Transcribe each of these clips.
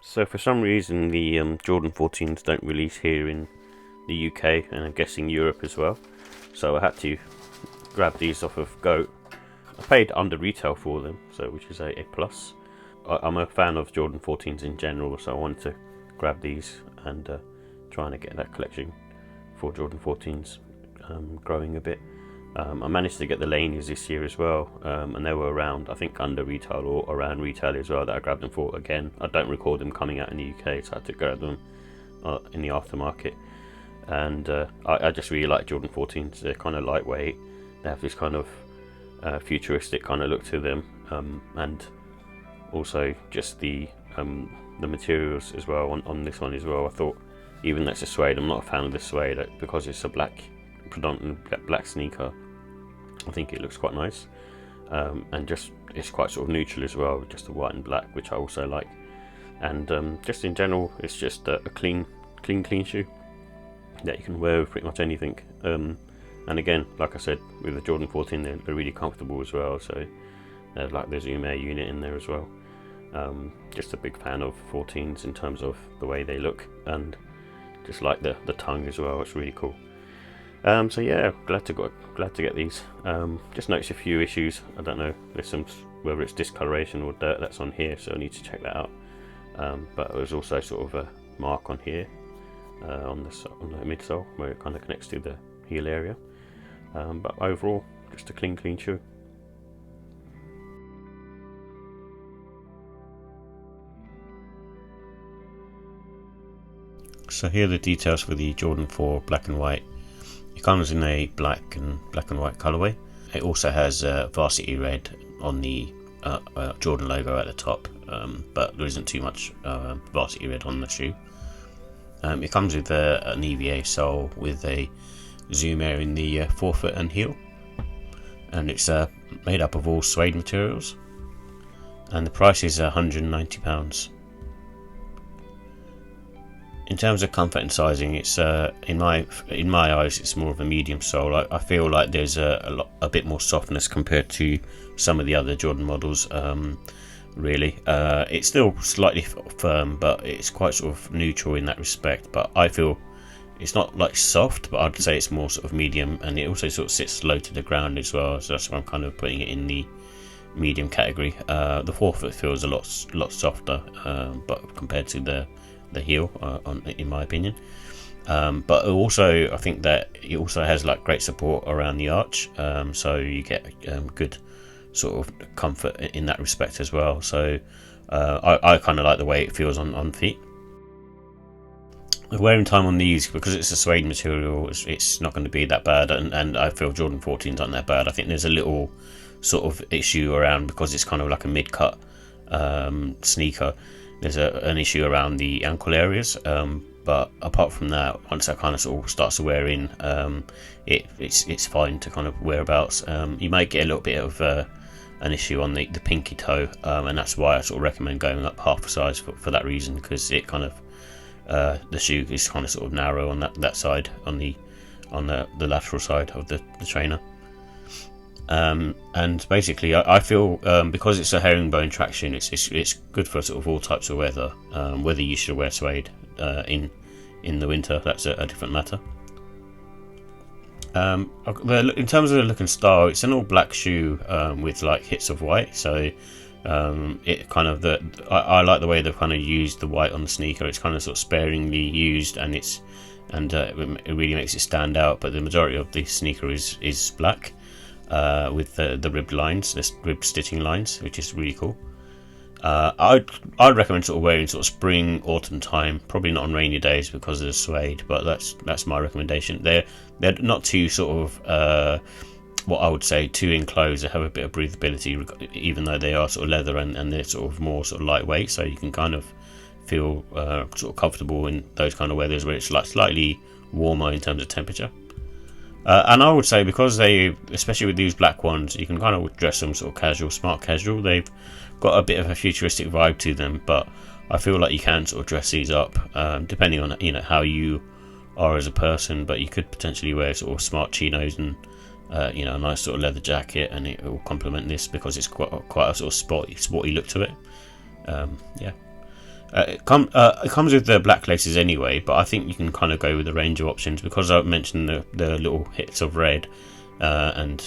So for some reason the Jordan 14s don't release here in the UK, and I'm guessing Europe as well. So I had to grab these off of Goat. I paid under retail for them, so which is a plus. I'm a fan of Jordan 14s in general, so I wanted to grab these and trying to get that collection for Jordan 14s growing a bit. I managed to get the Laneys this year as well, and they were around, I think, under retail or around retail as well, that I grabbed them for. Again, I don't recall them coming out in the UK, so I had to grab them in the aftermarket. And I just really like Jordan 14s. They're kind of lightweight, they have this kind of futuristic kind of look to them, and also just the materials as well on this one as well. I thought, even though it's a suede, I'm not a fan of the suede because it's a predominantly black sneaker. I think it looks quite nice, and just it's quite sort of neutral as well, just the white and black, which I also like. And just in general, it's just a clean shoe that you can wear with pretty much anything. And again, like I said, with the Jordan 14, they're really comfortable as well. So there's like the Zoom Air unit in there as well. Just a big fan of 14s in terms of the way they look, and just like the tongue as well. It's really cool. So yeah, glad to get these. Just noticed a few issues. I don't know, there's some, whether it's discoloration or dirt that's on here, so I need to check that out. But there's also sort of a mark on here, on the midsole, where it kind of connects to the heel area. But overall, just a clean shoe. So here are the details for the Jordan 4 black and white. It comes in a black and white colorway. It also has Varsity Red on the Jordan logo at the top, but there isn't too much Varsity Red on the shoe. It comes with an EVA sole with a Zoom Air in the forefoot and heel, and it's made up of all suede materials, and the price is £190. In terms of comfort and sizing, it's in my eyes, it's more of a medium sole. I feel like there's a bit more softness compared to some of the other Jordan models. Really, it's still slightly firm, but it's quite sort of neutral in that respect. But I feel it's not like soft, but I'd say it's more sort of medium, and it also sort of sits low to the ground as well. So that's why I'm kind of putting it in the medium category. The forefoot feels a lot softer, but compared to the heel, in my opinion. But also, I think that it also has like great support around the arch, so you get good sort of comfort in that respect as well. So I kind of like the way it feels on feet. The wearing time on these, because it's a suede material, it's not going to be that bad, and I feel Jordan 14s aren't that bad. I think there's a little sort of issue around, because it's kind of like a mid-cut sneaker. There's an issue around the ankle areas, but apart from that, once that kind of sort of starts to wear in, it's fine to kind of whereabouts. You might get a little bit of an issue on the pinky toe, and that's why I sort of recommend going up half a size for that reason, because it kind of the shoe is kind of sort of narrow on that side, on the lateral side of the trainer. And basically, I feel because it's a herringbone traction, it's good for sort of all types of weather. Whether you should wear suede in the winter, that's a different matter. In terms of the look and style, it's an all black shoe with like hits of white. So it kind of I like the way they've kind of used the white on the sneaker. It's kind of sort of sparingly used, and it really makes it stand out. But the majority of the sneaker is black, with the ribbed lines, the ribbed stitching lines, which is really cool. I'd recommend sort of wearing sort of spring, autumn time, probably not on rainy days because of the suede, but that's my recommendation. They're not too sort of what I would say too enclosed. They have a bit of breathability, even though they are sort of leather, and they're sort of more sort of lightweight, so you can kind of feel sort of comfortable in those kind of weathers where it's like slightly warmer in terms of temperature. And I would say, because they, especially with these black ones, you can kind of dress them sort of casual, smart casual. They've got a bit of a futuristic vibe to them, but I feel like you can sort of dress these up depending on how you are as a person. But you could potentially wear sort of smart chinos and a nice sort of leather jacket, and it will complement this because it's quite a sort of sporty look to it. It comes with the black laces anyway, but I think you can kind of go with a range of options because I mentioned the little hits of red, and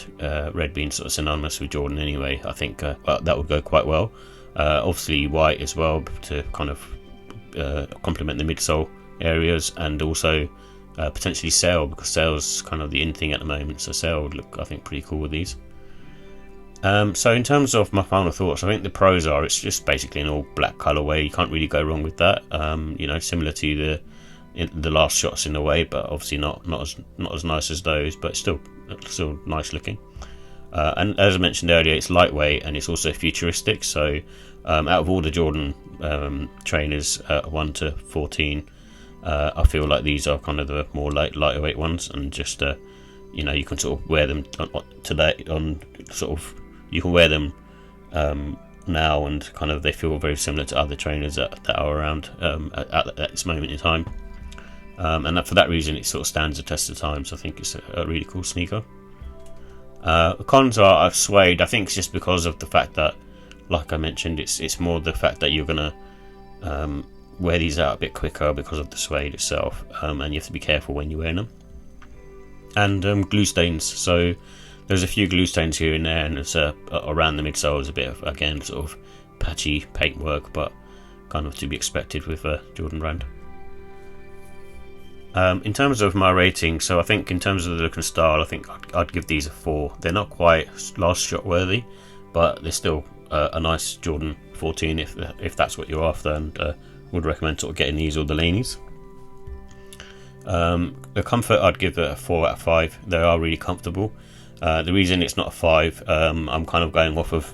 red being sort of synonymous with Jordan anyway. I think that would go quite well. Obviously white as well to kind of complement the midsole areas, and also potentially sail, because sail's kind of the in thing at the moment. So sail would look, I think, pretty cool with these. So in terms of my final thoughts, I think the pros are it's just basically an all black colorway. You can't really go wrong with that. Similar to the last shots in a way, but obviously not as nice as those, but still nice looking. And as I mentioned earlier, it's lightweight and it's also futuristic. So out of all the Jordan trainers, 1 to 14, I feel like these are kind of the more lightweight ones, and just you can sort of wear them today on sort of. You can wear them now, and kind of they feel very similar to other trainers that are around at this moment in time. And for that reason, it sort of stands the test of time. So I think it's a really cool sneaker. The cons are suede. I think it's just because of the fact that, like I mentioned, it's more the fact that you're gonna wear these out a bit quicker because of the suede itself, and you have to be careful when you wear them. And glue stains. So there's a few glue stains here and there, and it's around the midsole is a bit of, again, sort of patchy paintwork, but kind of to be expected with a Jordan brand. In terms of my rating, so I think in terms of the look and style, I think I'd give these a 4. They're not quite last shot worthy, but they're still a nice Jordan 14 if that's what you're after, and would recommend sort of getting these or the Laneys. The comfort, I'd give it a 4 out of 5. They are really comfortable. The reason it's not a 5, I'm kind of going off of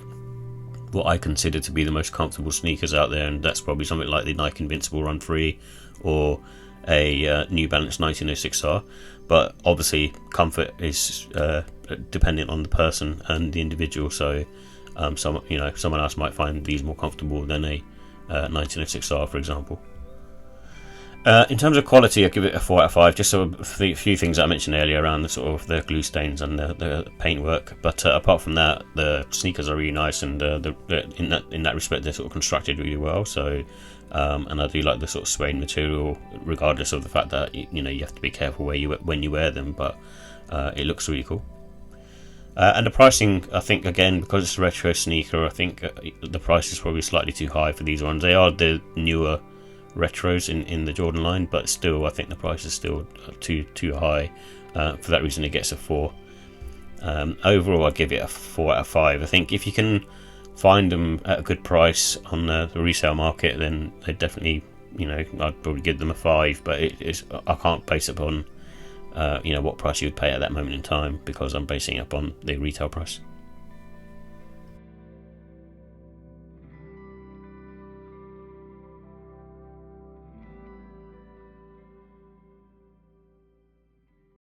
what I consider to be the most comfortable sneakers out there, and that's probably something like the Nike Invincible Run Free or a New Balance 1906R. But obviously comfort is dependent on the person and the individual, so someone else might find these more comfortable than a 1906R, for example. In terms of quality, I give it a 4 out of 5. Just a few things I mentioned earlier around the sort of the glue stains and the paintwork, but apart from that, the sneakers are really nice, and in that respect, they're sort of constructed really well. So, and I do like the sort of suede material, regardless of the fact that you have to be careful when you wear them, but it looks really cool. And the pricing, I think, again, because it's a retro sneaker, I think the price is probably slightly too high for these ones. They are the newer retros in the Jordan line, but still I think the price is still too high. For that reason, it gets a 4. Overall, I give it a 4 out of 5. I think if you can find them at a good price on the resale market, then they definitely, I'd probably give them a 5, but I can't base it on what price you would pay at that moment in time, because I'm basing it up on the retail price.